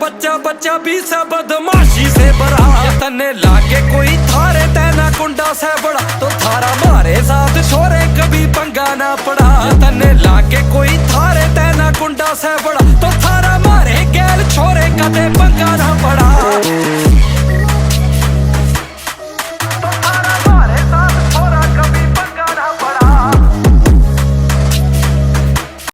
बच्चा बच्चा भी सब बदमाशी से भरा। तन्ने लागे कोई थारे तैना कुंडा से बड़ा, तो थारा मारे साथ छोरे कभी पंगा ना पड़ा। तन्ने लागे कोई थारे तैना कुंडा से बड़ा,